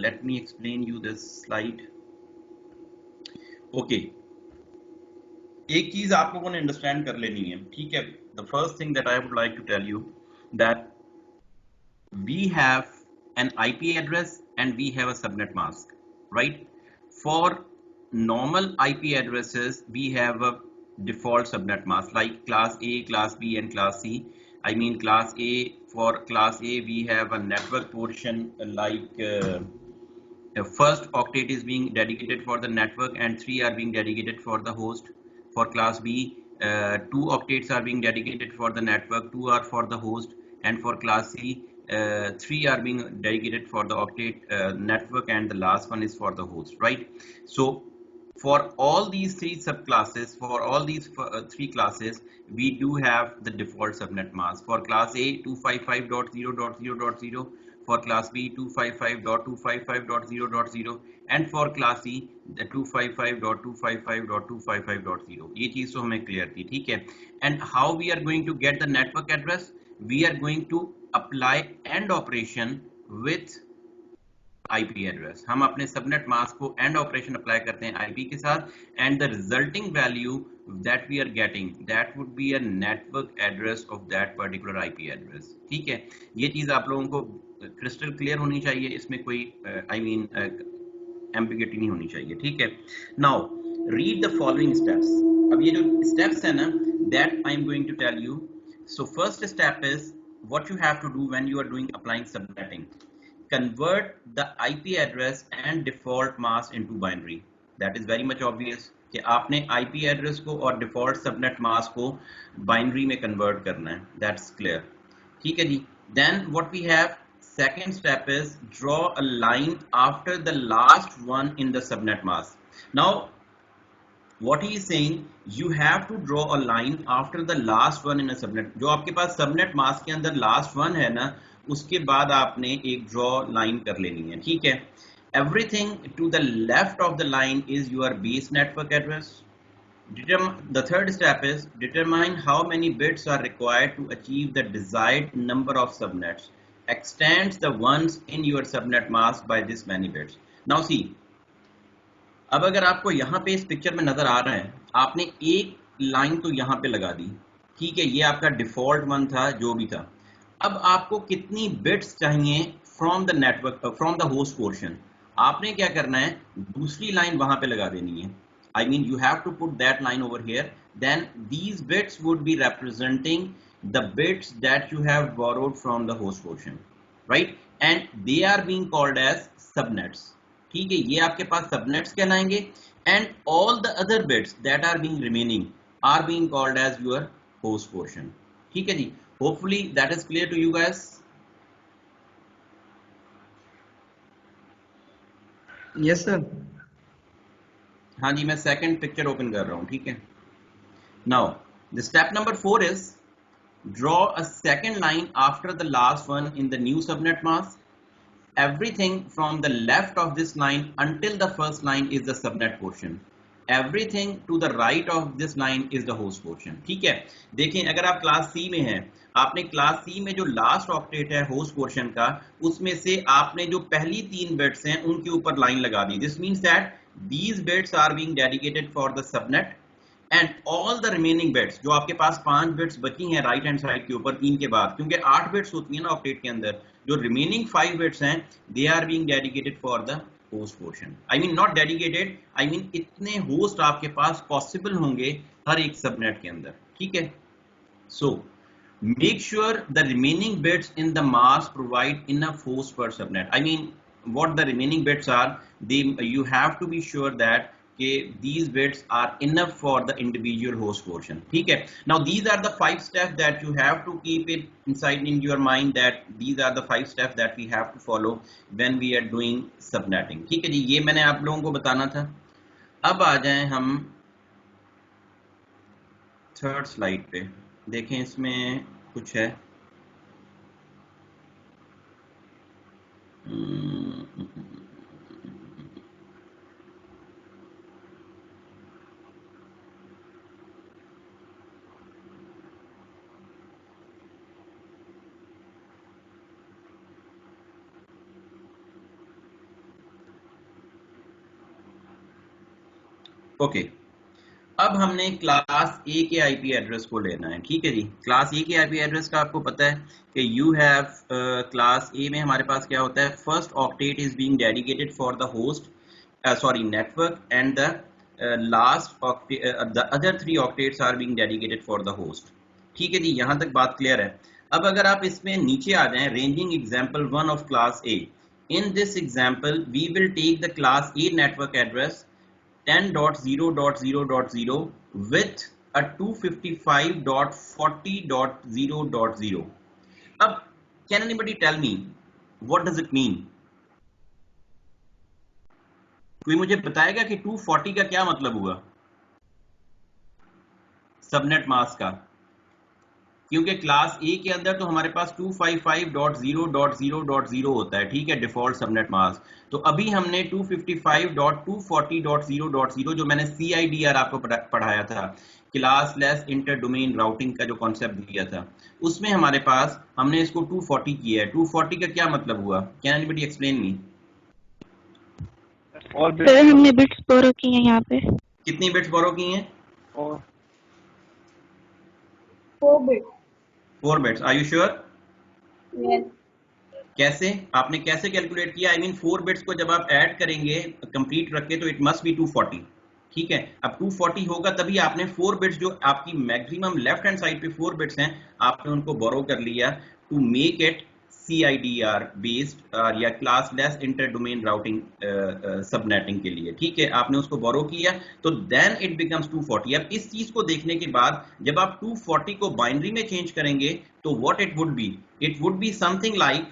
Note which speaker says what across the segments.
Speaker 1: let me explain you this slide. Okay, एक चीज आप लोगों ने अंडरस्टैंड कर लेनी है, ठीक है. The first thing that I would like to tell you that we have an IP address and we have a subnet mask, right? For normal IP addresses, we have a default subnet mask like class A, class B, and class C. I mean, class A, for class A, we have a network portion like the first octet is being dedicated for the network and 3 are being dedicated for the host. For class B, 2 octets are being dedicated for the network, 2 are for the host, and for class C, 3 are being dedicated for the octet network, and the last one is for the host, right? So for all these three subclasses, for all these three classes, we do have the default subnet mask. For class A, 255.0.0.0, for class B, 255.255.0.0, and for class C, the 255.255.255.0. ये चीज तो हमें clear थी, ठीक है. And how we are going to get the network address? We are going to apply AND operation with IP address. हम अपने subnet mask को एंड ऑपरेशन अप्लाई करते हैं IP के साथ, and the resulting value that we are getting that would be a network address of that particular IP address. ठीक है, ये चीज आप लोगों को क्रिस्टल क्लियर होनी चाहिए, इसमें कोई एम्बिग्यूटी नहीं होनी चाहिए, ठीक है. Now read the following steps. अब ये जो स्टेप्स है ना, that I am going to tell you. So first step is what you have to do when you are doing applying subnetting. Convert the IP address and default mask into binary. That is very much obvious कि आपने IP address को और default subnet mask को binary में convert करना है. That's clear. ठीक है जी. Then what we have, second step is draw a line after the last one in the subnet mask. Now what he is saying, you have to draw a line after the last one in a subnet. जो आपके पास subnet mask के अंदर last one है ना, उसके बाद आपने एक draw line कर लेनी है, ठीक है. Everything to the left of the line is your base network address. The third step is determine how many bits are required to achieve the desired number of subnets. Extends the ones in your subnet mask by this many bits. Now see, अब अगर आपको यहाँ पे इस picture में नजर आ रहा है, आपने एक लाइन तो यहाँ पे लगा दी, ठीक है, ये आपका डिफॉल्ट वन था जो भी था. अब आपको कितनी बिट्स चाहिए from the network, from the host portion? आपने क्या करना है, दूसरी लाइन वहां पे लगा देनी है. I mean you have to put that line over here. Then these bits would be representing the bits that you have borrowed from the host portion, right, and they are being called as subnets. ठीक है, ये आपके पास subnets कहलाएंगे, and all the other bits that are being remaining are being called as your host portion. ठीक है जी, hopefully that is clear to you guys.
Speaker 2: Yes sir.
Speaker 1: हाँ जी, मैं सेकंड पिक्चर ओपन कर रहा हूं, ठीक है. Now the step number 4 is draw a second line after the last one in the new subnet mask. Everything from the left of this line until the first line is the subnet portion. Everything to the right of this line is the host portion. ठीक है, देखें अगर आप class C में हैं, आपने class C में जो लास्ट ऑक्टेट है होस्ट पोर्शन का, उसमें से आपने जो पहली 3 बिट्स हैं उनके ऊपर लाइन लगा दी. This means that these bits are being dedicated for the subnet and all the remaining bits, जो आपके पास 5 बिट्स बची हैं राइट हैंड साइड के ऊपर 3 के बाद, क्योंकि 8 बिट्स होती है ना ऑक्टेट के अंदर, जो रिमेनिंग 5 बिट्स हैं they are being dedicated for the host portion. I mean not dedicated, I mean इतने होस्ट आपके पास पॉसिबल होंगे हर एक सबनेट के अंदर, ठीक है. सो make sure the remaining bits in the mask provide enough hosts per subnet. I mean, what the remaining bits are, you have to be sure that these bits are enough for the individual host portion. ठीक है. Now these are the 5 steps that you have to keep it inside in your mind, that these are the 5 steps that we have to follow when we are doing subnetting. ठीक है जी, ये मैंने आप लोगों को बताना था. अब आ जाएं हम थर्ड स्लाइड पे, देखें इसमें कुछ है. ओके, अब हमने क्लास ए के आईपी एड्रेस को लेना है, ठीक है जी। क्लास ए के आईपी एड्रेस का आपको पता है कि यू हैव क्लास ए में हमारे पास क्या होता है, first octet is being dedicated for the host sorry network and the last the other 3 octets are being dedicated for the host, ठीक है जी। यहां तक बात क्लियर है। अब अगर आप इसमें नीचे आ जाएं, ranging example 1 of class A, in this example we will take the class A network address 10.0.0.0 with a 255.40.0.0. अब can anybody tell me what does it mean? कोई मुझे बताएगा कि 240 का क्या मतलब हुआ सबनेट मास्क का? क्योंकि क्लास ए के अंदर तो हमारे पास 255.0.0.0 होता है, ठीक है, डिफॉल्ट सबनेट मास्क। तो अभी हमने 255.240.0.0 जो मैंने CIDR आपको पढ़ाया था, class less inter domain routing का जो कॉन्सेप्ट दिया था, उसमें हमारे पास हमने इसको 240 किया है। 240 का क्या मतलब हुआ? Can anybody explain me?
Speaker 2: Sir हमने बिट्स बोरो की हैं यहाँ पे।
Speaker 1: कितनी बिट्स बोरो की हैं?
Speaker 3: 4 bits.
Speaker 1: 4 bits. Are you sure?
Speaker 3: Yes.
Speaker 1: कैसे? आपने कैसे कैलकुलेट किया? आई मीन 4 बिट्स को जब आप ऐड करेंगे कंप्लीट रख के तो इट मस्ट बी 240, ठीक है। अब 240 होगा तभी आपने 4 बिट्स जो आपकी मैक्सिमम लेफ्ट हैंड साइड पे 4 बिट्स हैं, आपने उनको बोरो कर लिया to make it CIDR based या classless inter domain routing subnetting के लिए, ठीक है। आपने उसको बोरो किया तो देन इट बिकम्स 240। अब इस चीज को देखने के बाद जब आप 240 को बाइनरी में चेंज करेंगे तो what it would be? It would be something like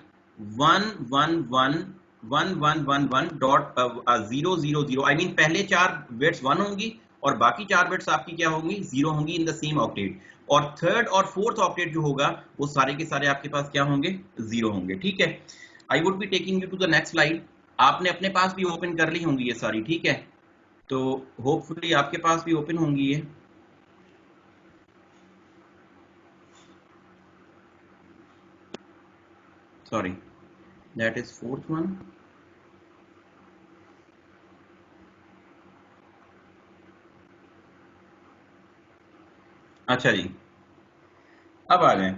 Speaker 1: 11111.000। I mean पहले 4 बिट्स 1 होंगी और बाकी 4 बिट्स आपकी क्या होंगी? 0 होंगी इन द सेम ऑक्टेट। और थर्ड और फोर्थ ऑक्टेट जो होगा वो सारे के सारे आपके पास क्या होंगे? 0 होंगे, ठीक है। I would be taking you to the next slide. आपने अपने पास भी ओपन कर ली होंगी ये सारी, ठीक है, तो होपफुली आपके पास भी ओपन होंगी ये। Sorry, that is fourth one. अच्छा जी, अब आ जाए।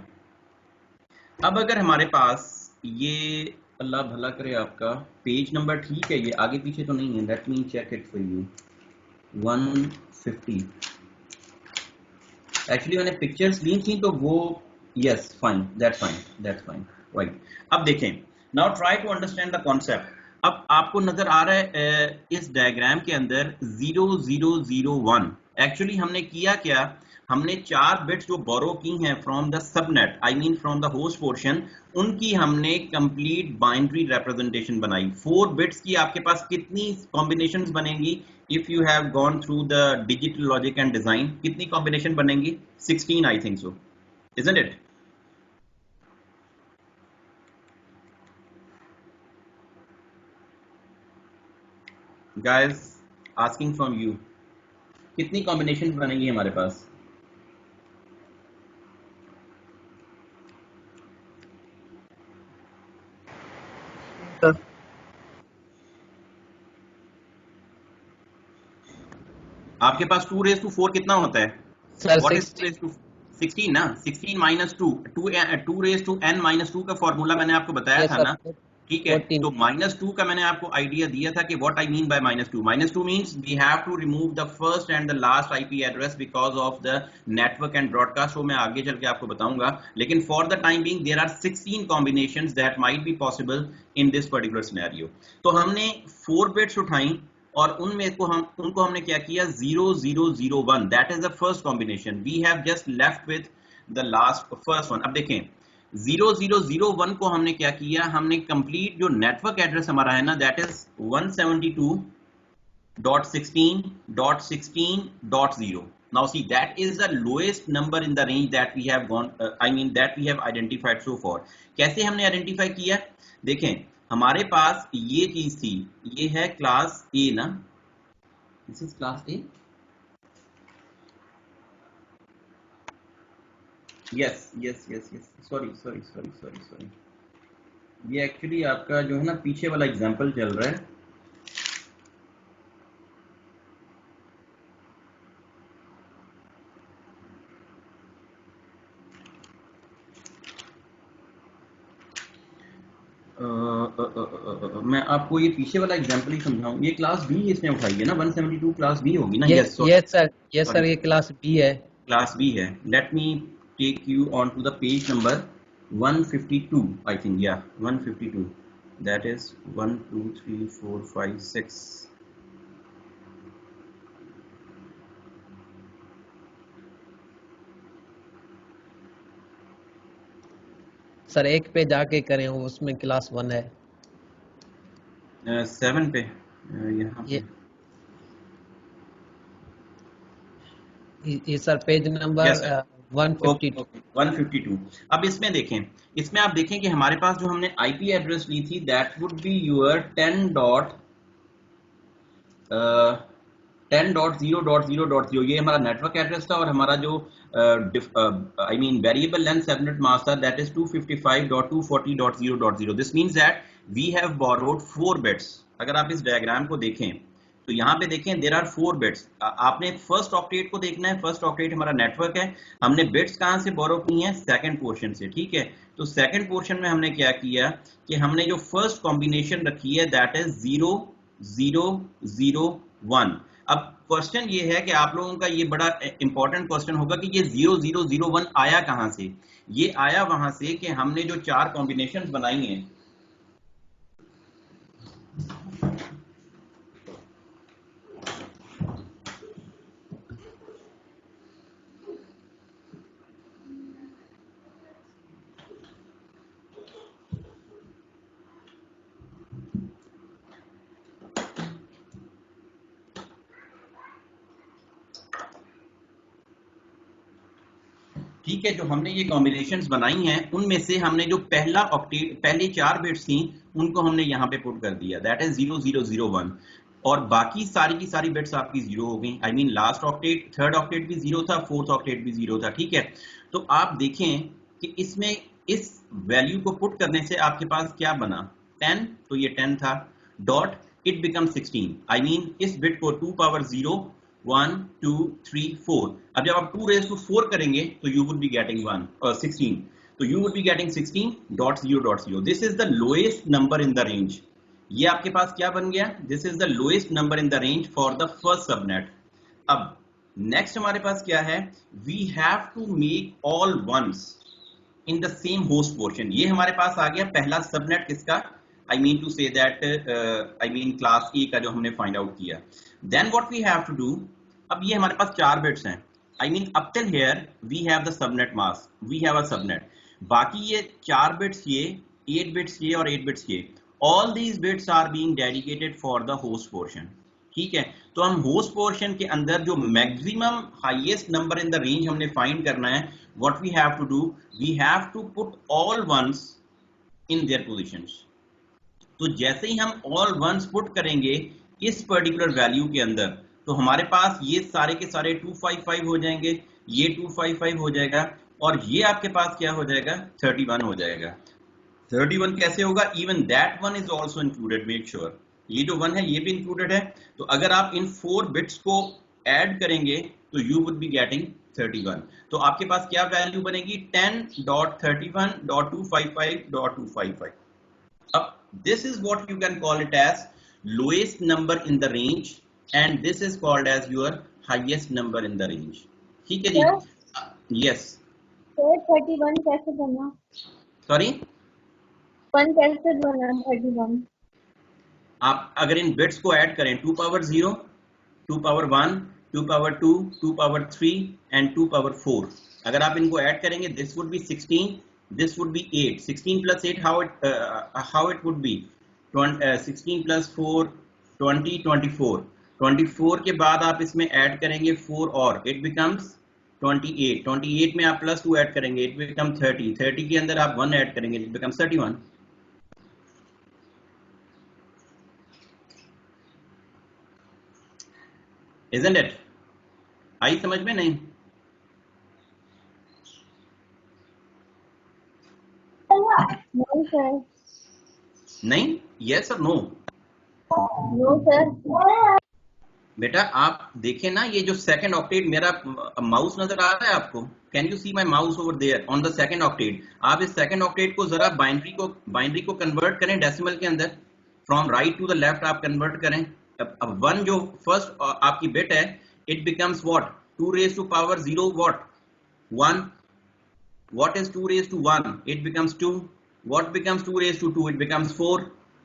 Speaker 1: अब अगर हमारे पास ये, अल्लाह भला करे आपका पेज नंबर, ठीक है, ये आगे पीछे तो नहीं है, let me check it for you. 150 actually मैंने पिक्चर्स ली थी तो वो, yes fine, that's fine right. अब देखें, now try to understand the concept. अब आपको नजर आ रहा है इस डायग्राम के अंदर 0001। एक्चुअली हमने किया क्या, हमने 4 बिट्स जो बोरो की हैं from the subnet, I mean from the host portion, उनकी हमने कंप्लीट बाइनरी रिप्रेजेंटेशन बनाई। 4 बिट्स की आपके पास कितनी कॉम्बिनेशंस बनेंगी? If you have gone through the digital logic and design, कितनी कॉम्बिनेशन बनेंगी? 16 I think so, isn't it? Guys asking from you, कितनी कॉम्बिनेशन बनेंगी हमारे पास? आपके पास 2 raised to 4 कितना होता है? What is 2 raised to 16 ना? 16 minus 2 raised to n minus 2 का फॉर्मूला मैंने आपको बताया था ना, ठीक है। तो -2 का मैंने आपको आइडिया दिया था कि what I mean by -2। -2 means we have to remove the first and the last IP address because of the network and broadcast. वो मैं आगे चल के आपको बताऊंगा, लेकिन for the time being there are 16 combinations that might be possible in this particular scenario. तो हमने 4 बिट्स उठाई और उनमें को उनको हमने क्या किया? 0001, that is the first combination. We have just left with the last first one. अब देखें 0001 को हमने क्या किया, हमने कंप्लीट जो नेटवर्क एड्रेस हमारा है ना, that is 172.16.16.0। now see that is the lowest number in the range that we have gone that we have identified so far। कैसे हमने आइडेंटिफाई किया? देखें हमारे पास ये चीज थी, ये है क्लास ए ना, this is class A, yes yes yes yes, sorry, ये एक्चुअली आपका जो है ना पीछे वाला एग्जांपल चल रहा है। मैं आपको ये पीछे वाला एग्जांपल ही समझाऊं। ये क्लास बी इसने उठाई है ना, 172 क्लास बी होगी ना? यस
Speaker 4: सर ये क्लास बी है।
Speaker 1: क्लास बी है। Let me take you on to the page number 152 I think, या 152, दैट इज 1 2 3 4 5 6।
Speaker 4: सर एक पे जाके करें, उसमें क्लास 1 है।
Speaker 1: 7 पे यहाँ पे
Speaker 4: ये सर पेज नंबर 152।
Speaker 1: 152। अब इसमें देखें, इसमें आप देखें कि हमारे पास जो हमने आईपी एड्रेस ली थी दैट वुड बी योर 10.0.0.0। ये हमारा नेटवर्क एड्रेस था, और हमारा जो वेरिएबल लेंथ सबनेट मास्क था that is 255.240.0.0। This means that we have borrowed 4 bits. अगर आप इस डायग्राम को देखें तो यहाँ पे देखें देयर आर 4 बिट्स। आपने फर्स्ट ऑक्टेट को देखना है। फर्स्ट ऑक्टेट हमारा नेटवर्क है। हमने बिट्स कहाँ से बोरो की हैं? सेकंड पोर्शन से, ठीक है। तो सेकंड पोर्शन में हमने क्या किया कि हमने जो फर्स्ट कॉम्बिनेशन रखी है दैट इज 0 0 0 1। अब क्वेश्चन ये है कि आप लोगों का ये बड़ा इंपॉर्टेंट क्वेश्चन होगा कि ये 0 0 0 1 आया कहां से? ये आया वहां से कि हमने जो 4 कॉम्बिनेशन बनाई हैं, ठीक है, जो हमने ये कॉम्बिनेशंस बनाई हैं उनमें से हमने जो पहला ऑक्टेट, पहले 4 बिट्स थी उनको हमने यहाँ पे पुट कर दिया दैट इज 0 0 0 1, और बाकी सारी की सारी बिट्स आपकी 0 हो गई। I mean last octet, third octet भी 0 था, फोर्थ ऑक्टेट भी 0 था, ठीक है। तो आप देखें कि इसमें इस वैल्यू को पुट करने से आपके पास क्या बना? 10, तो ये 10 था, dot it become 16। I mean इस बिट को 2 पावर 0 1 2 3 4। अब जब आप 2 raised to 4 करेंगे तो you would be getting 16, तो you would be getting 16.0.0। This is the lowest number in the range। ये आपके पास क्या बन गया? This is the lowest number in the range for the first subnet। अब नेक्स्ट हमारे पास क्या है? We have to make all ones in the same host portion। ये हमारे पास आ गया पहला सबनेट किसका? I mean to say that class A का जो हमने फाइंड आउट किया। Then what we have to do, अब ये हमारे पास 4 बिट्स हैं। I mean up till here we have the subnet mask, we have a subnet। बाकी ये 4 बिट्स ये, 8 बिट्स ये और 8 बिट्स ये, all these bits are being dedicated for the host portion, ठीक है। तो हम होस्ट पोर्शन के अंदर जो maximum highest number in the range हमने फाइंड करना है, what we have to do, we have to put all ones in their positions. तो जैसे ही हम ऑल वंस पुट करेंगे इस पर्टिकुलर वैल्यू के अंदर, तो हमारे पास ये सारे के सारे 255 हो जाएंगे, ये 255 हो जाएगा, और ये आपके पास क्या हो जाएगा? 31 हो जाएगा। 31 कैसे होगा? Even that one is also included, make sure ये जो 1 है ये भी इंक्लूडेड है। तो अगर आप इन 4 बिट्स को ऐड करेंगे तो यू वुड बी गेटिंग 31। तो आपके पास क्या वैल्यू बनेगी? 10.31.255.255। अब this is what you can call it as lowest number in the range, and this is called as your highest number in the range। ठीक है जी? Yes।
Speaker 3: तो 31 कैसे बना?
Speaker 1: Sorry?
Speaker 3: 1 कैसे बना 31?
Speaker 1: आप अगर इन बिट्स को ऐड करें 2 power 0, 2 power 1, 2 power 2, 2 power 3 and 2 power 4, अगर आप इनको ऐड करेंगे this would B 16, this would be 8। 16 plus 8 how it would be 16 plus 4 20 24। 24 के बाद आप इसमें ऐड करेंगे 4 और it becomes 28। 28 में आप प्लस 2 ऐड करेंगे it becomes 30। 30 के अंदर आप 1 ऐड करेंगे it becomes 31। Isn't it? आई समझ में? नहीं
Speaker 3: No sir।
Speaker 1: नहीं, yes और no?
Speaker 3: No sir।
Speaker 1: बेटा आप देखें ना, ये जो सेकंड ऑक्टेट, मेरा माउस नजर आ रहा है आपको? Can you see my mouse over there on the second octet? आप इस सेकंड ऑक्टेट को जरा बाइनरी को कन्वर्ट करें डेसिमल के अंदर, from right to the left आप कन्वर्ट करें। अब 1 जो फर्स्ट आपकी बिट है, it becomes what, 2 raise to power 0 what 1. What is 2 raised to 1? It becomes 2. What becomes 2 raised to 2? It becomes 4.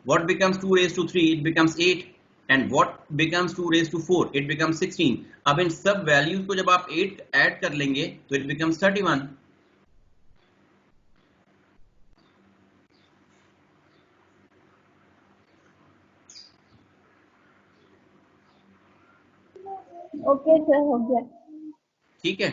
Speaker 1: What becomes 2 raised to 3? It becomes 8. And what becomes 2 raised to 4? It becomes 16. अब इन सब values को जब आप 8 add कर लेंगे तो it becomes 31.
Speaker 3: Okay sir, हो गया।
Speaker 1: ठीक है,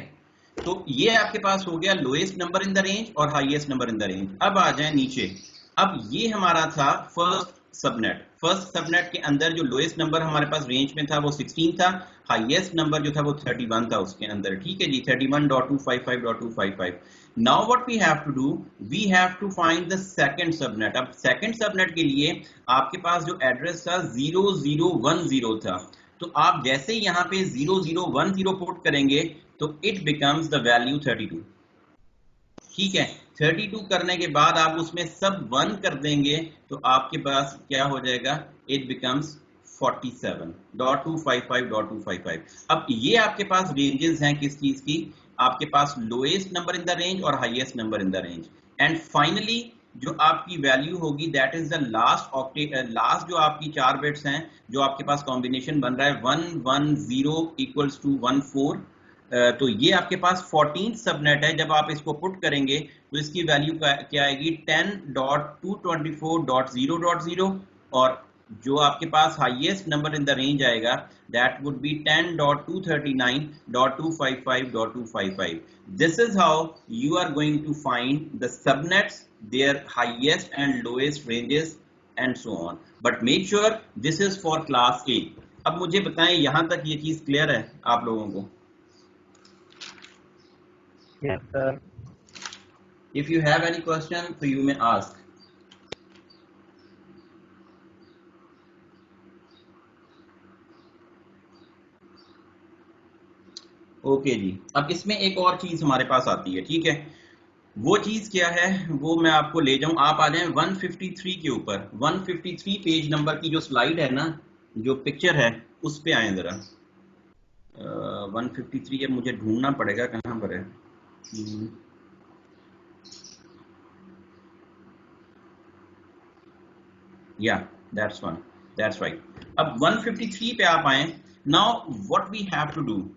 Speaker 1: तो ये आपके पास हो गया lowest number in the range और highest number in the range. अब आ जाए नीचे। अब ये हमारा था फर्स्ट सबनेट। फर्स्ट सबनेट के अंदर जो लोएस्ट नंबर हमारे पास रेंज में था वो 16 था, हाईएस्ट नंबर जो था वो 31 था उसके अंदर। ठीक है जी, 31.255.255। Now what we have to do, we have to find the second subnet. अब सेकंड सबनेट के लिए आपके पास जो एड्रेस था 0010 था, तो आप जैसे ही यहाँ पे 0010 पुट करेंगे तो इट बिकम्स द वैल्यू 32। ठीक है, 32 करने के बाद आप उसमें सब 1 कर देंगे तो आपके पास क्या हो जाएगा, इट बिकम्स 47.255.255। अब ये आपके पास रेंजेस हैं किस चीज की, आपके पास lowest number in the range और highest number in the range. And finally जो आपकी वैल्यू होगी that is the last octet, last जो आपकी 4 बिट्स हैं जो आपके पास कॉम्बिनेशन बन रहा है 110 इक्वल्स टू 14। तो ये आपके पास 14th सबनेट है। जब आप इसको पुट करेंगे तो इसकी वैल्यू क्या आएगी, 10.224.0.0, और जो आपके पास highest number in the range आएगा that would be 10.239.255.255। This is how you are going to find the subnets, their highest and lowest ranges and so on, but make sure this is for class A। अब मुझे बताएं यहां तक ये चीज clear है आप लोगों को?
Speaker 4: Yes, sir.
Speaker 1: If you have any question so you may ask। Okay जी, अब इसमें एक और चीज हमारे पास आती है। ठीक है, वो चीज क्या है वो मैं आपको ले जाऊं। आप आ जाएं 153 के ऊपर। 153 पेज नंबर की जो स्लाइड है ना, जो पिक्चर है उस पे आए जरा। 153 अब मुझे ढूंढना पड़ेगा कहां पर है। या दैट्स राइट। अब 153 पे आप आए। Now what we have to do,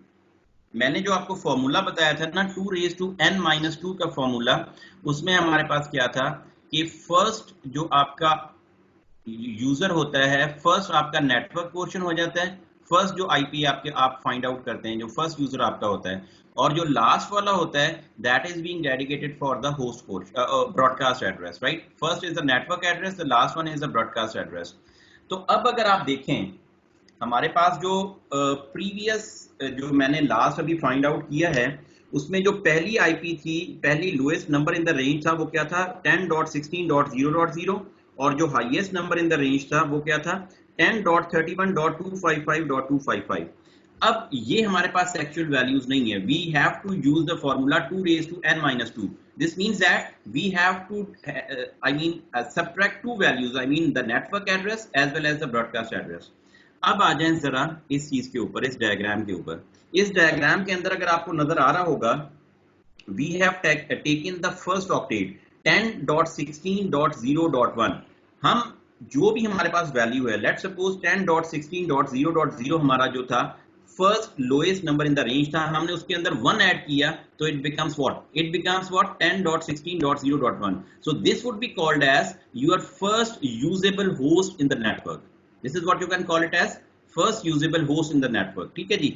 Speaker 1: मैंने जो आपको फॉर्मूला बताया था ना 2 raised to n-2 का फॉर्मूला, उसमें हमारे पास क्या था कि फर्स्ट जो आपका यूजर होता है, फर्स्ट आपका नेटवर्क पोर्शन हो जाता है, फर्स्ट जो आईपी आपके आप फाइंड आउट करते हैं, जो फर्स्ट यूजर आपका होता है, और जो लास्ट वाला होता है that is being dedicated for the host broadcast address, right. First is the network address, the last one is the broadcast address. तो अब अगर आप देखें हमारे पास जो प्रीवियस जो मैंने लास्ट अभी फाइंड आउट किया है, उसमें जो पहली आईपी थी, पहली lowest number in the range था वो क्या था 10.16.0.0, और जो highest number in the range था वो क्या था 10.31.255.255। अब ये हमारे पास एक्चुअल वैल्यूज नहीं है, we have to use the formula 2 raised to n-2। this means that we have to subtract two values, I mean the network address as well as the broadcast address। अब आ जाएं जरा इस चीज के ऊपर, इस डायग्राम के ऊपर। इस डायग्राम के अंदर अगर आपको नजर आ रहा होगा, we have taken the first octet 10.16.0.1। हम जो भी हमारे पास वैल्यू है, लेट्स सपोज 10.16.0.0 हमारा जो था first lowest number in the range था, हमने उसके अंदर 1 ऐड किया तो it becomes what, 10.16.0.1। So this would be called as your first usable host in the network. This is what you can call it as first usable host in the network। ठीक है जी,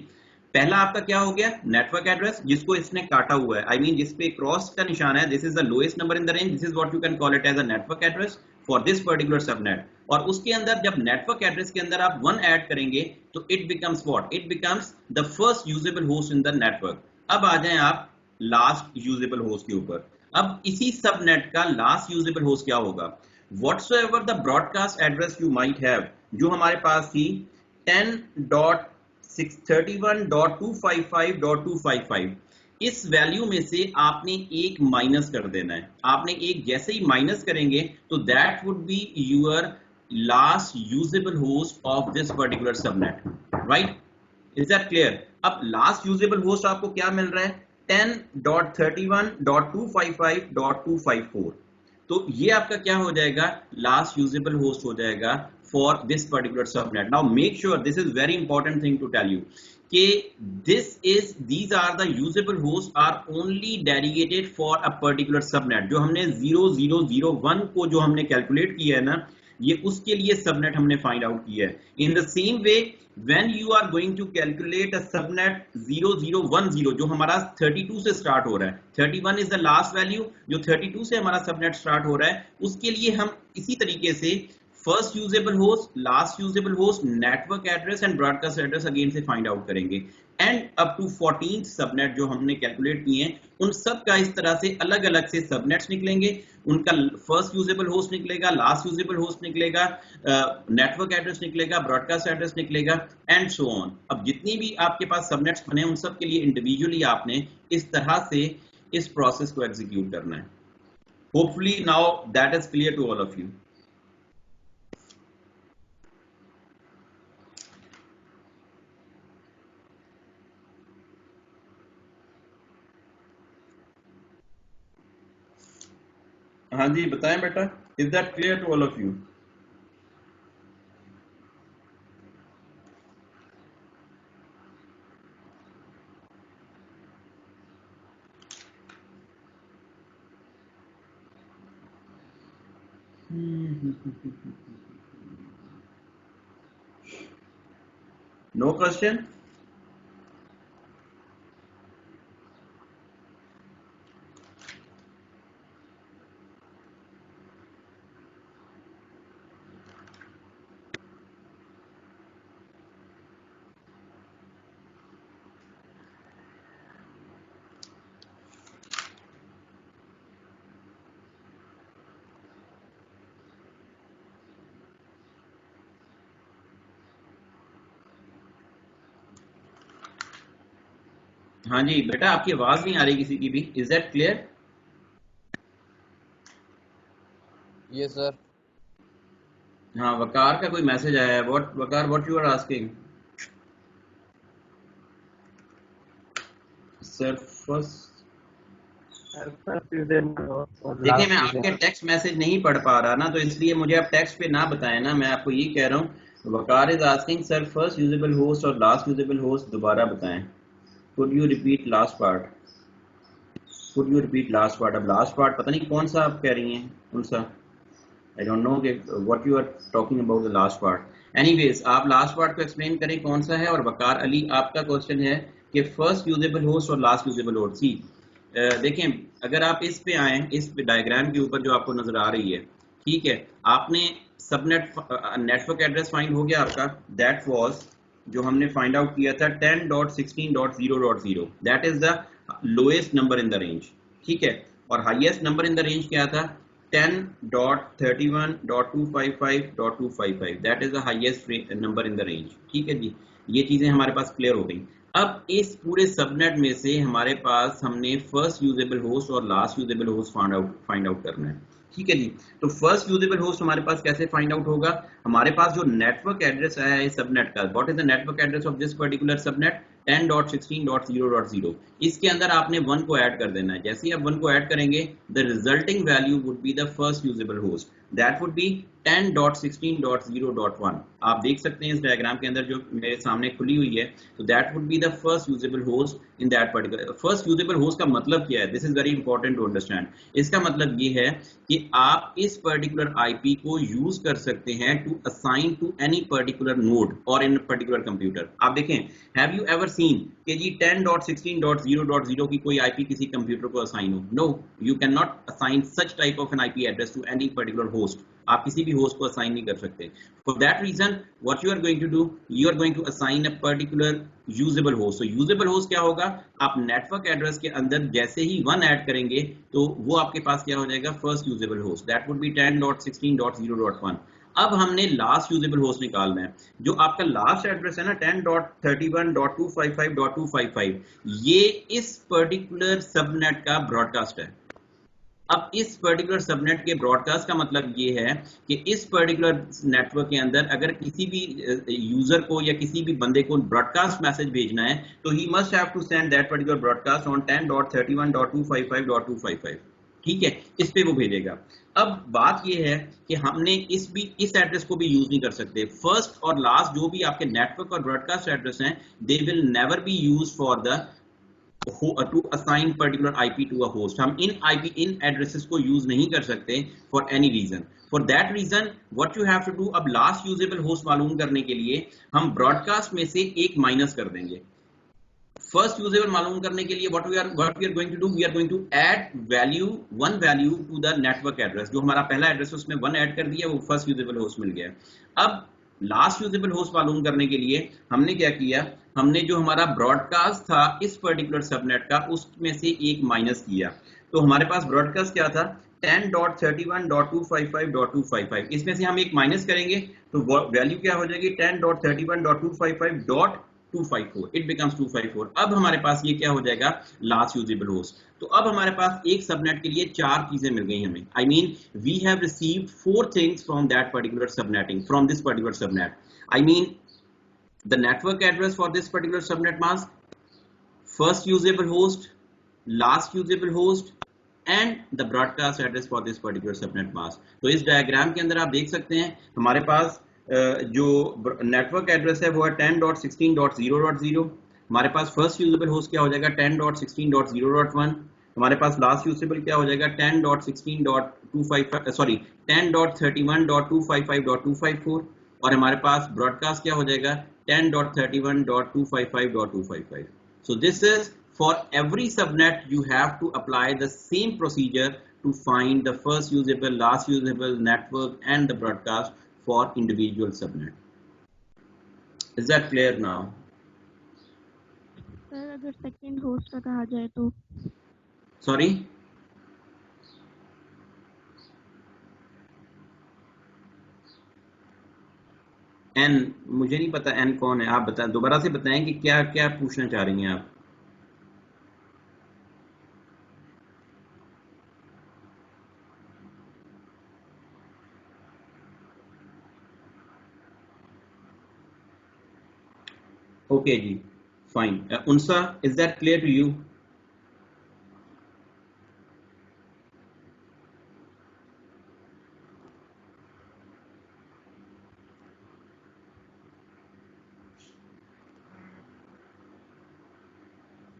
Speaker 1: पहला आपका क्या हो गया, network address, जिसको इसने काटा हुआ है, I mean जिस पे क्रॉस का निशान है, this is the lowest number in the range, this is what you can call it as a network address for this particular subnet। और उसके अंदर जब नेटवर्क एड्रेस के अंदर आप 1 ऐड करेंगे तो it becomes what, it becomes the first usable host in the network। अब आ जाएं आप लास्ट यूजेबल होस्ट के ऊपर। अब इसी सबनेट का लास्ट यूजेबल होस्ट क्या होगा, whatsoever the broadcast address you might have, जो हमारे पास थी 10.631.255.255, इस वैल्यू में से आपने एक माइनस कर देना है। आपने एक जैसे ही माइनस करेंगे तो that would be your last usable host of this particular subnet, right? Is that clear? अब लास्ट यूजेबल होस्ट आपको क्या मिल रहा है? 10.31.255.254। तो ये आपका क्या हो जाएगा? लास्ट यूजेबल होस्ट हो जाएगा for this particular subnet. Now make sure, this is very important thing to tell you कि these are the usable hosts are only dedicated for a particular subnet। जो हमने 0001 को जो हमने कैलकुलेट किया है ना, ये उसके लिए सबनेट हमने फाइंड आउट किया है। In the same way when you are going to calculate a subnet 0010 जो हमारा 32 से स्टार्ट हो रहा है, 31 is the last value, जो 32 से हमारा सबनेट स्टार्ट हो रहा है, उसके लिए हम इसी तरीके से first usable host, last usable host, network address and broadcast address again से फाइंड आउट करेंगे। And up to 14th subnet जो हमने कैलकुलेट किए हैं, उन सब का इस तरह से अलग अलग से सबनेट्स निकलेंगे। उनका फर्स्ट यूजेबल होस्ट निकलेगा, लास्ट यूजेबल होस्ट निकलेगा, नेटवर्क एड्रेस निकलेगा, ब्रॉडकास्ट एड्रेस निकलेगा, एंड सो ऑन। अब जितनी भी आपके पास सबनेट्स बने उन सब के लिए इंडिविजुअली आपने इस तरह से इस प्रोसेस को एग्जीक्यूट करना है। Hopefully now that is clear to all of you. हाँ जी बताएं बेटा, is that clear to all of you? No question? हाँ जी बेटा, आपकी आवाज नहीं आ रही किसी की भी। Is that clear?
Speaker 4: ये सर।
Speaker 1: हाँ, वकार का कोई मैसेज आया है। What Waqar, what you are asking? सरफस, देखिए मैं आपके टेक्स्ट मैसेज नहीं पढ़ पा रहा ना, तो इसलिए मुझे आप टेक्स्ट पे ना बताएं ना, मैं आपको ये कह रहा हूँ। Waqar is asking sir first usable host और लास्ट यूजेबल होस्ट दोबारा बताएं। Could you repeat last part? Could you repeat last part? अब लास्ट पार्ट पता नहीं कौन सा आप कह रही हैं, कौन सा? आई डोंट नो कि what you are talking about the last part. Anyways आप लास्ट पार्ट को एक्सप्लेन करें कौन सा है। और वकार अली आपका क्वेश्चन है कि फर्स्ट यूजेबल होस्ट और लास्ट यूजेबल होस्ट। सी देखें, अगर आप इस पे आए, इस डायग्राम के ऊपर जो आपको नजर आ रही है, ठीक है, आपने सबनेट नेटवर्क एड्रेस फाइंड हो गया आपका। दैट वाज जो हमने फाइंड आउट किया था 10.16.0.0, that is the lowest number in the range, ठीक है। और highest number in the range क्या था? 10.31.255.255, that is the highest number in the range, ठीक है जी। ये चीजें हमारे पास क्लियर हो गई। अब इस पूरे सबनेट में से हमारे पास हमने फर्स्ट यूजेबल होस्ट और last usable host find out करना है, ठीक है जी। तो फर्स्ट यूजेबल होस्ट हमारे पास कैसे फाइंड आउट होगा? हमारे पास जो नेटवर्क एड्रेस आया है सबनेट का, what is the network address of this particular subnet? 10.16.0.0। इसके अंदर आपने 1 को ऐड कर देना है। जैसे ही आप 1 को ऐड करेंगे, the resulting value would be the first usable host, that would B 10.16.0.1। आप देख सकते हैं इस डायग्राम के अंदर जो मेरे सामने खुली हुई है, तो that would be the first usable host in that particular. First usable host का मतलब क्या है? This is very important to understand. इसका मतलब ये है कि आप इस पर्टिकुलर आईपी को यूज कर सकते हैं to assign to any particular node और इन पर्टिकुलर कंप्यूटर। आप देखें, हैव यू एवर सीन कि जी 10.16.0.0 की कोई आईपी किसी कंप्यूटर को असाइन हो? No, you can not assign such type of an IP address to any particular host. आप किसी भी होस्ट को असाइन नहीं कर सकते। For that reason what you are going to do, you are going to assign a particular usable host. तो usable host क्या होगा? आप नेटवर्क एड्रेस के अंदर जैसे ही 1 ऐड करेंगे तो वो आपके पास क्या हो जाएगा? First usable host, that would B 10.16.0.1। अब हमने लास्ट यूजेबल होस्ट निकालना है। जो आपका लास्ट एड्रेस है ना 10.31.255.255, ये इस पर्टिकुलर सबनेट का ब्रॉडकास्ट है। अब इस पर्टिकुलर सबनेट के ब्रॉडकास्ट का मतलब ये है कि इस पर्टिकुलर नेटवर्क के अंदर अगर किसी भी यूजर को या किसी भी बंदे को ब्रॉडकास्ट मैसेज भेजना है तो he must have to send that particular broadcast on 10.31.255.255। ठीक है, इस पे वो भेजेगा। अब बात ये है कि हमने इस एड्रेस को भी यूज नहीं कर सकते। फर्स्ट और लास्ट जो भी आपके नेटवर्क और ब्रॉडकास्ट एड्रेस हैं, they will never be use for the to assign particular IP to a host। हम इन एड्रेसेस को यूज नहीं कर सकते for any reason. For that reason what you have to do, अब लास्ट यूजेबल होस्ट मालूम करने के लिए हम ब्रॉडकास्ट में से एक माइनस कर देंगे। फर्स्ट यूजेबल मालूम करने के लिए what we are going to do, we are going to add one value to the network address। जो हमारा पहला एड्रेस है उसमें 1 ऐड कर दिया, वो फर्स्ट यूजेबल होस्ट मिल गया। अब लास्ट यूजेबल होस्ट मालूम करने के लिए हमने क्या किया, हमने जो हमारा ब्रॉडकास्ट था इस पर्टिकुलर सबनेट का उसमें से एक माइनस किया। तो हमारे पास ब्रॉडकास्ट क्या था 10.31.255.255, इसमें से हम एक माइनस करेंगे तो वैल्यू क्या हो जाएगी 10.31.255.254, इट बिकम्स 254। अब हमारे पास ये क्या हो जाएगा लास्ट यूजेबल होस्ट। तो अब हमारे पास एक सबनेट के लिए 4 चीजें मिल गई हमें। I mean we have received 4 things from that particular subnetting, from this particular subnet. I mean the network address for this particular subnet mask, first usable host, last usable host and the broadcast address for this particular subnet mask। तो इस diagram के अंदर आप देख सकते हैं हमारे पास जो नेटवर्क एड्रेस है वो है 10.16.0.0। हमारे पास फर्स्ट यूजेबल होस्ट क्या हो जाएगा 10.16.0.1। हमारे पास लास्ट यूजेबल क्या हो जाएगा 10.31.255.254 और हमारे पास ब्रॉडकास्ट क्या हो जाएगा 10.31.255.255। So this is for every subnet you have to apply the same procedure to find the first usable, last usable network and the broadcast for individual subnet. Is that clear now?
Speaker 2: Sir अगर second host का कहा जाए तो
Speaker 1: Sorry? N मुझे नहीं पता N कौन है, आप बताएं, दोबारा से बताएं कि क्या क्या पूछना चाह रही हैं आप। ओके जी, fine. Unsa, is that clear to you?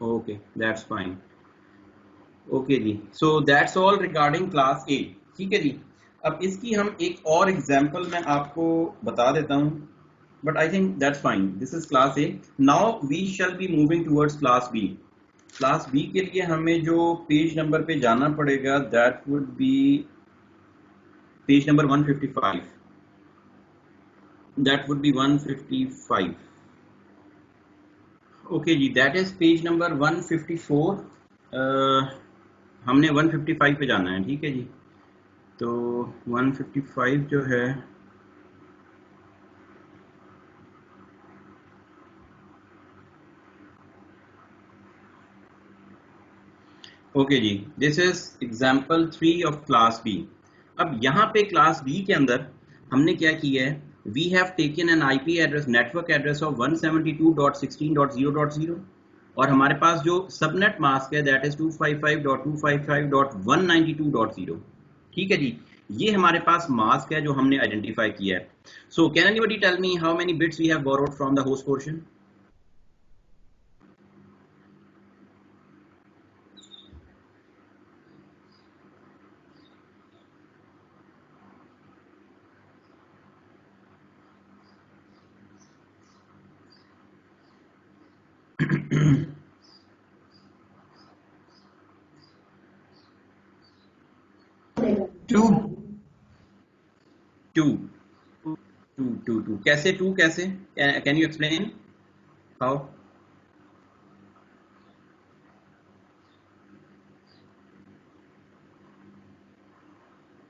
Speaker 1: Okay, that's fine. Okay जी, so that's all regarding class A. ठीक है जी, अब इसकी हम एक और एग्जांपल मैं आपको बता देता हूं, but I think that's fine. This is class A. Now we shall be moving towards class B. Class B के लिए हमें जो पेज नंबर पे जाना पड़ेगा that would be page number 155। That would be 155। Okay जी, दैट इज पेज नंबर 154। हमने 155 पे जाना है। ठीक है जी, तो 155 जो है ओके जी, this is example 3 of class B. अब यहाँ पे क्लास बी के अंदर हमने क्या किया है, we have taken an IP address, network address of 172.16.0.0 और हमारे पास जो सबनेट मास्क है दैट इज 255.255.192.0। ठीक है जी, ये हमारे पास मास्क है जो हमने आइडेंटिफाई किया है। So can anybody tell me how many bits we have borrowed from the host portion? Two कैसे? टू कैसे? Can you explain how?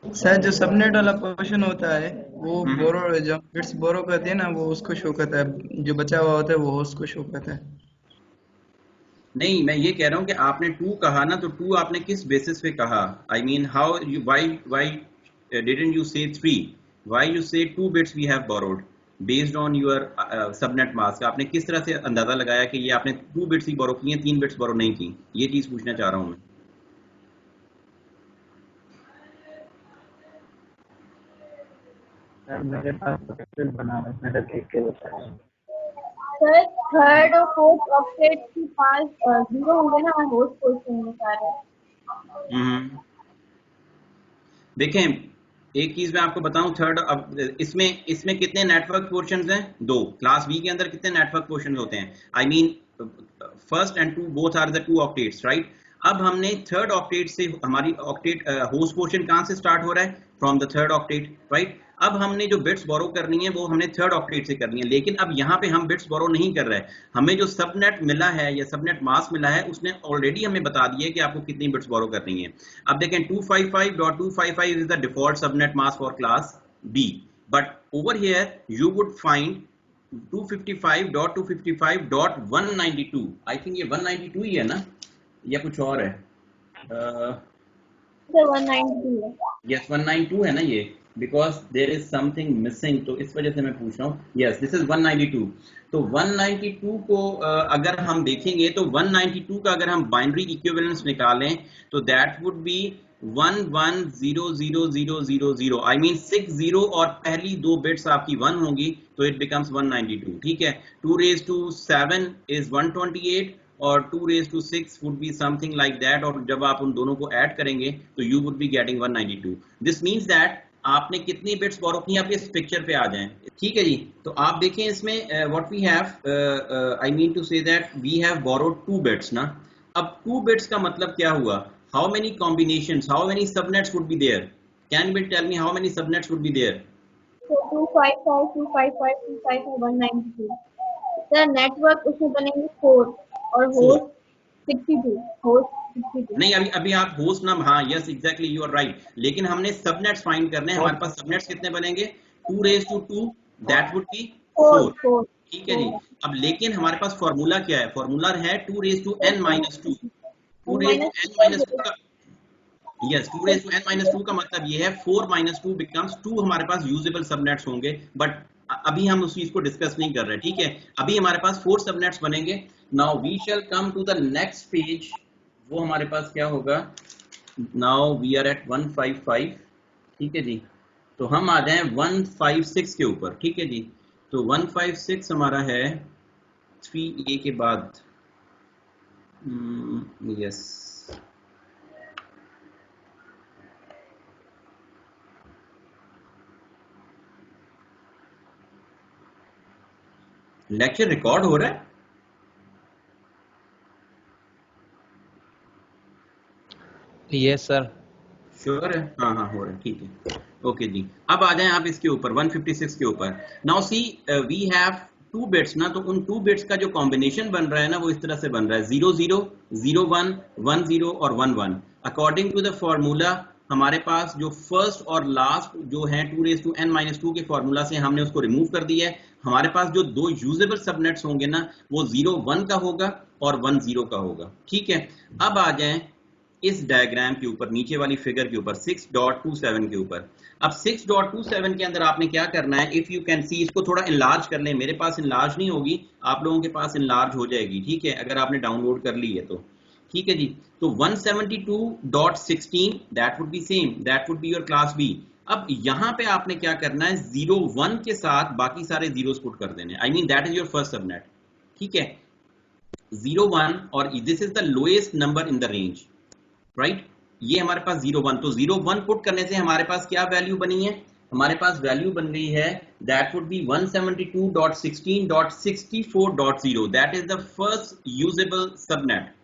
Speaker 5: Sir जो सबनेट वाला पोर्शन होता है वो बोरो जो बिट्स बोरो करते हैं ना वो उसको शो करता है, जो बचा हुआ होता है वो होस्ट को शो करता है।
Speaker 1: नहीं, मैं ये कह रहा हूँ कि आपने 2 कहा ना, तो 2 आपने किस बेसिस पे कहा? I mean how you why didn't you say 3? Why you say 2 bits we have borrowed based on your subnet mask? आपने किस तरह से अंदाजा लगाया कि ये आपने 2 बिट्स ही बोरो की हैं, 3 बिट्स बोरो नहीं की? ये चीज पूछना चाह रहा हूँ मैं।
Speaker 6: सर मेरे पास प्रोटेक्टेड बना है, मेरा देख के बताया।
Speaker 3: सर थर्ड और फोर्थ ऑक्टेट के पास 0 होंगे ना, होस्ट पोजीशन में सारे।
Speaker 1: देखें, एक चीज मैं आपको बताऊं, थर्ड, अब इसमें कितने नेटवर्क पोर्शंस हैं? 2। क्लास बी के अंदर कितने नेटवर्क पोर्शंस होते हैं? I mean first and 2 both are the 2 octets, right? अब हमने थर्ड ऑक्टेट से, हमारी ऑक्टेट होस्ट पोर्शन कहां से स्टार्ट हो रहा है? From the third octet, right? अब हमने जो बिट्स बोरो करनी है वो हमने थर्ड ऑक्टेट से करनी है, लेकिन अब यहाँ पे हम बिट्स बोरो नहीं कर रहे हैं। हमें जो सबनेट मिला है या सबनेट मास्क मिला है उसने ऑलरेडी हमें बता दिया है कि आपको कितनी बिट्स बोरो करनी है। अब देखें 255.255 is the default subnet mask for class B, but over here you would find 255.255.192। I think ये 192 ही है ना, या कुछ और है?
Speaker 3: सर 192 है।
Speaker 1: यस 192 है ना ये, because there is something missing, तो इस वजह से मैं पूछ रहा हूँ। Yes this is 192। तो 192 को अगर हम देखेंगे तो 192 का अगर हम बाइनरी इक्विवेलेंस निकालें तो that would B 11000000। I mean 60 और पहली 2 बिट्स आपकी 1 होंगी तो इट बिकम्स 192, ठीक है? 2 raised to 7 is 128 और 2 raised to 6 would be something like that, और जब आप उन दोनों को ऐड करेंगे तो you would be getting 192। This means that आपने कितनी बिट्स बोरो की? आप इस पिक्चर पे आ जाएं, ठीक है जी? तो आप देखें इसमें what we have, I mean to say that we have borrowed 2 bits ना। अब 2 बिट्स का मतलब क्या हुआ? How many combinations, how many subnets would be there? Can you tell me how many subnets would be there?
Speaker 3: So 255, 255, 255, 192। Sir network उसमें बनेंगे 4 और host 62, host 62।
Speaker 1: नहीं, अभी आप होस्ट नाम, हाँ yes exactly you are right, लेकिन हमने सबनेट्स फाइंड करने हैं। हमारे पास सबनेट्स कितने बनेंगे? 2 raised to 2 that would B 4,
Speaker 3: 4।
Speaker 1: ठीक है जी? अब लेकिन हमारे पास फॉर्मूला क्या है? फॉर्मूला है 2 raised to n minus 2। 2 raised to n minus 2 का, yes 2 raised to n minus 2 का मतलब ये है 4 minus 2 becomes 2 हमारे पास यूजेबल सबनेट्स होंगे, बट अभी हम उस चीज को डिस्कस नहीं कर रहे, ठीक है? अभी हमारे पास 4 सबनेट्स बनेंगे। Now we shall come to the next page. वो हमारे पास क्या होगा? नाउ वी आर एट 155, ठीक है जी? तो हम आ जाएं 156 के ऊपर, ठीक है जी? तो 156 हमारा है 3A के बाद, यस लेक्चर रिकॉर्ड हो रहा है?
Speaker 4: Yes sir.
Speaker 1: श्योर है? हाँ हाँ हो रहा है, ठीक है, ओके जी। अब आ जाएं आप इसके ऊपर 156 के ऊपर। Now see we have 2 bits ना, तो उन 2 बिट्स का जो कॉम्बिनेशन बन रहा है ना वो इस तरह से बन रहा है 00, 01, 10 और 11। अकॉर्डिंग टू द फॉर्मूला हमारे पास जो फर्स्ट और लास्ट जो है 2 raised to n minus 2 के फॉर्मूला से हमने उसको रिमूव कर दिया है। हमारे पास जो 2 यूजेबल सबनेट्स होंगे ना वो 01 का होगा और 10 का होगा, ठीक है? अब आ जाएं इस डायग्राम के ऊपर, नीचे वाली फिगर के ऊपर 6.27 के ऊपर। अब 6.27 के अंदर आपने क्या करना है? इफ यू कैन सी, इसको थोड़ा इनलार्ज कर लें। मेरे पास इनलार्ज नहीं होगी, आप लोगों के पास इनलार्ज हो जाएगी, ठीक है? अगर आपने डाउनलोड कर ली है तो, ठीक है जी? तो 172.16 that would be same, that would be your class B. अब यहां पे आपने क्या करना है? 01 के साथ बाकी सारे जीरोस पुट कर देने, I mean that is your first subnet, ठीक है? 01 और this is the lowest number in the range, right? ये हमारे पास 01, तो 01 पुट करने से हमारे पास क्या वैल्यू बनी है? हमारे पास वैल्यू बन गई है that would B 172.16.64.0, that is the first usable subnet,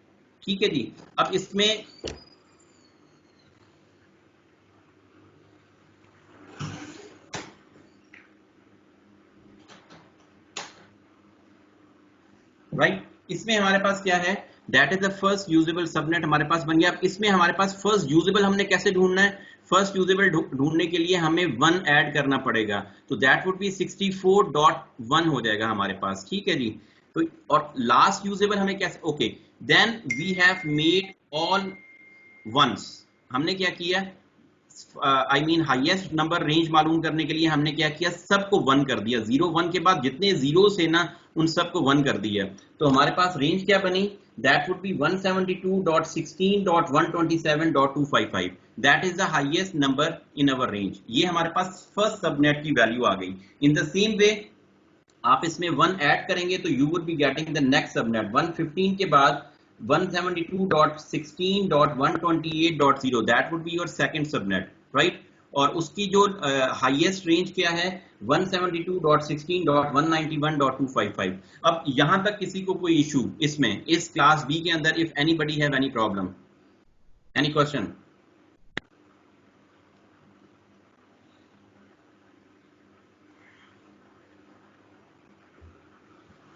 Speaker 1: ठीक है जी? अब इसमें राइट, इसमें हमारे पास क्या है? That is the first usable subnet हमारे पास बन गया। अब इसमें हमारे पास फर्स्ट यूजेबल हमने कैसे ढूंढना है? फर्स्ट यूजेबल ढूंढने के लिए हमें 1 ऐड करना पड़ेगा, तो दैट वुड बी 64.1 हो जाएगा हमारे पास, ठीक है जी। तो और लास्ट यूजेबल हमें कैसे, okay, then we have made all ones. हमने क्या किया, I mean highest number range मालूम करने के लिए हमने क्या किया, सबको 1 कर दिया, 0 1 के बाद जितने जीरो है ना उन सबको 1 कर दिया। तो हमारे पास रेंज क्या बनी, that would B 172.16.127.255, that is the highest number in our range. ये हमारे पास फर्स्ट सबनेट की वैल्यू आ गई। इन द सेम वे आप इसमें 1 ऐड करेंगे तो you would be getting the next subnet 115 के बाद 172.16.128.0, that would be your second subnet, right. और उसकी जो हाईएस्ट रेंज क्या है 172.16.191.255। अब यहां तक किसी को कोई इशू इसमें, इस क्लास बी के अंदर, if anybody have any problem, any question?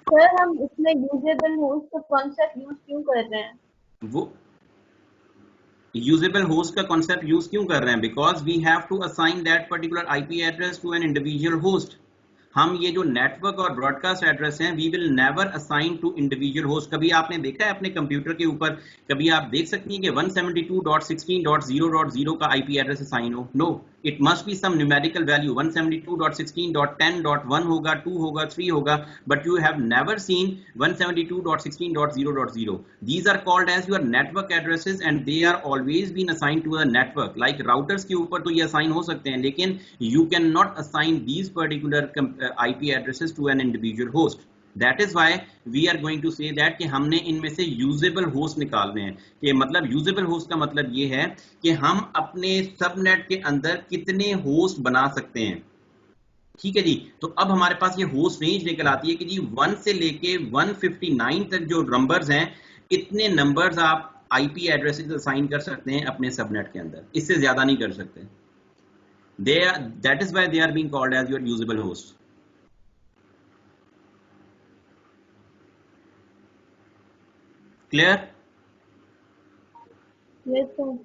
Speaker 3: Sir हम इसमें यूजेबल होस्ट का कॉन्सेप्ट यूज क्यों कर रहे हैं?
Speaker 1: वो यूजेबल होस्ट का कॉन्सेप्ट यूज क्यों कर रहे हैं, because we have to assign that particular IP address to an individual host. हम ये जो नेटवर्क और ब्रॉडकास्ट एड्रेस हैं, we will never assign to individual host. कभी आपने देखा है अपने कंप्यूटर के ऊपर, कभी आप देख सकती हैं कि 172.16.0.0 का आईपी एड्रेस असाइन हो? No, it must be some numerical value, 172.16.10.1 होगा, 2 होगा, 3 होगा, but you have never seen 172.16.0.0. These are called as your network addresses and they are always been assigned to a network. Like routers के ऊपर तो ये assign हो सकते हैं, लेकिन you cannot assign these particular IP addresses to an individual host. That is why we are going to say that कि हमने इनमें से यूजेबल होस्ट निकालने हैं। कि मतलब यूजेबल होस्ट का मतलब ये है कि हम अपने सबनेट के अंदर कितने होस्ट बना सकते हैं, ठीक है जी। तो अब हमारे पास ये होस्ट रेंज निकल आती है कि जी 1 से लेके 159 तक जो नंबर्स हैं, इतने नंबर्स आप आईपी एड्रेसेस असाइन कर सकते हैं अपने सबनेट के अंदर, इससे ज्यादा नहीं कर सकते। That is why they are being called as your usable host. Clear?
Speaker 3: Yes sir.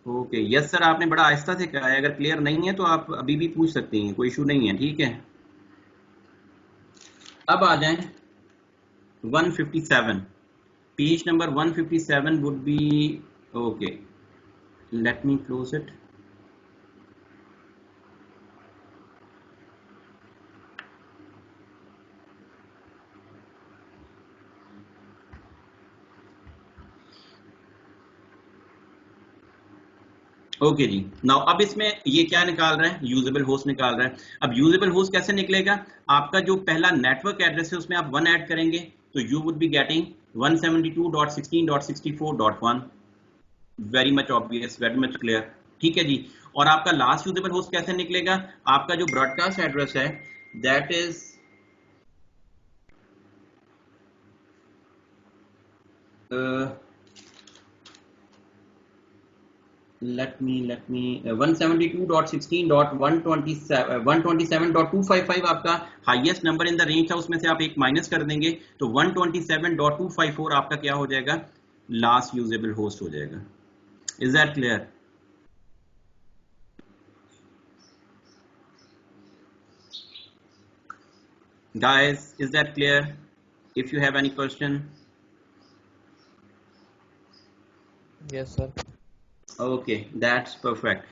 Speaker 1: Okay, yes sir आपने बड़ा आहिस्ता से कहा है, अगर क्लियर नहीं है तो आप अभी भी पूछ सकती हैं, कोई इशू नहीं है, ठीक है। अब आ जाएं 157, page number 157 would be, okay, let me close it. Okay जी, नाउ अब इसमें ये क्या निकाल रहा है, यूजेबल होस्ट निकाल रहा है। अब यूजेबल होस्ट कैसे निकलेगा, आपका जो पहला नेटवर्क एड्रेस है उसमें आप 1 ऐड करेंगे तो you would be getting 172.16.64.1, very much obvious, very much clear, ठीक है जी। और आपका लास्ट यूजेबल होस्ट कैसे निकलेगा, आपका जो ब्रॉडकास्ट एड्रेस है दैट इज let me 172.16.127.255 आपका highest number in the range था, उसमें से आप एक माइनस कर देंगे तो 127.254 आपका क्या हो जाएगा, लास्ट यूजेबल होस्ट हो जाएगा। Is that clear? guys, is that clear? If you have any question?
Speaker 4: Yes sir.
Speaker 1: Okay, that's perfect.